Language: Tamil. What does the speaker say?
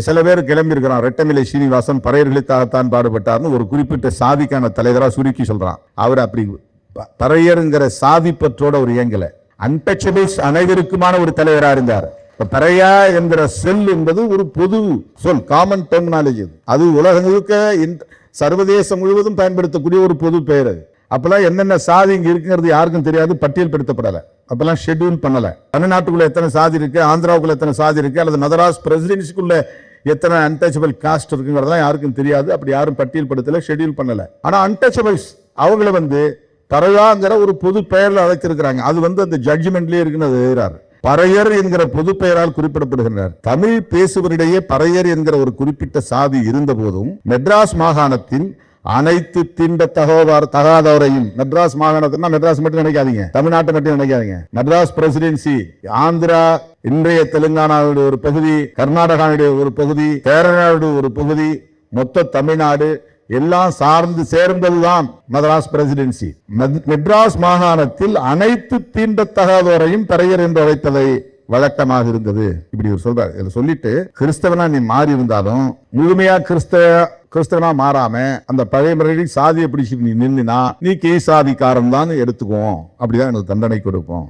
சில பேர் கிளம்பி இருக்கிறான். ரெட்டமிலை சீனிவாசன் பறையர்களுக்காகத்தான் பாடுபட்டார்னு ஒரு குறிப்பிட்ட சாதிக்கான தலைவரா சுருக்கி சொல்றான். அவர் அப்படி பறையருங்கிற சாதி பற்றோட ஒரு இயங்கல, அன்டச்சபிள்ஸ் அனைவருக்குமான ஒரு தலைவரா இருந்தார். பறையா என்கிற செல் என்பது ஒரு பொது சொல், காமன் டெர்மினாலஜி. அது உலகம் முழுக்க சர்வதேசம் முழுவதும் பயன்படுத்தக்கூடிய ஒரு பொது பெயர். அது அப்பெல்லாம் என்னென்ன சாதி இங்க இருக்குங்கிறது யாருக்கும் தெரியாது, பட்டியல்படுத்தப்படலை. அப்பெல்லாம் ஷெட்யூல் பண்ணல. தமிழ்நாட்டுக்குள்ள எத்தனை சாதி இருக்கு, ஆந்திராவுக்குள்ள எத்தனை சாதி இருக்கு, அல்லது மதராஸ் பிரசிடென்சிக்குள்ள எத்தனை அன்டச்சபிள் காஸ்ட் இருக்குங்கிறதெல்லாம் யாருக்கும் தெரியாது. அப்படி யாரும் பட்டியல் படுத்தல, ஷெட்யூல் பண்ணல. ஆனா அன்டச்சபிள்ஸ் அவங்கள பறையாங்கிற ஒரு பொது பெயர்ல அழைச்சிருக்கிறாங்க. அது அந்த ஜட்ஜ்மெண்ட்லயே இருக்குன்னு அது எழுதுறாரு. பறையர் என்கிற பொது பெயரால் குறிப்பிடப்படுகிறார். தமிழ் பேசுவரிடையே பறையர் என்கிற ஒரு குறிப்பிட்ட சாதி இருந்த போதும் மெட்ராஸ் மாகாணத்தில் அனைத்து தீண்ட தகாதவரையும், மெட்ராஸ் மாகாணத்தினா மெட்ராஸ் மட்டும் நினைக்காதீங்க, தமிழ்நாட்டை மட்டும் நினைக்காதீங்க. மெட்ராஸ் பிரசிடென்சி, ஆந்திரா, இன்றைய தெலுங்கானாவுடைய ஒரு பகுதி, கர்நாடகாவுடைய ஒரு பகுதி, கேரளாவுடைய ஒரு பகுதி, மொத்த தமிழ்நாடு எல்லாம் சார்ந்து சேர்ந்ததுதான் மதராஸ் பிரசிடென்சி. மெட்ராஸ் மாகாணத்தில் அனைத்து தீண்டத்தகாதோரையும் பறையர் என்று அழைத்ததை வழக்கமாக இருந்தது. இப்படி ஒரு சொல்றாரு. இதை சொல்லிட்டு கிறிஸ்தவனா நீ மாறி இருந்தாலும் முழுமையா கிறிஸ்தவனா மாறாம அந்த பழைய முறையில் சாதியை பிடிச்சி நீ நின்னா நீ கீழ் சாதிக்காரன் தான் எடுத்துக்குவோம். அப்படிதான் எனக்கு தண்டனை கொடுப்போம்.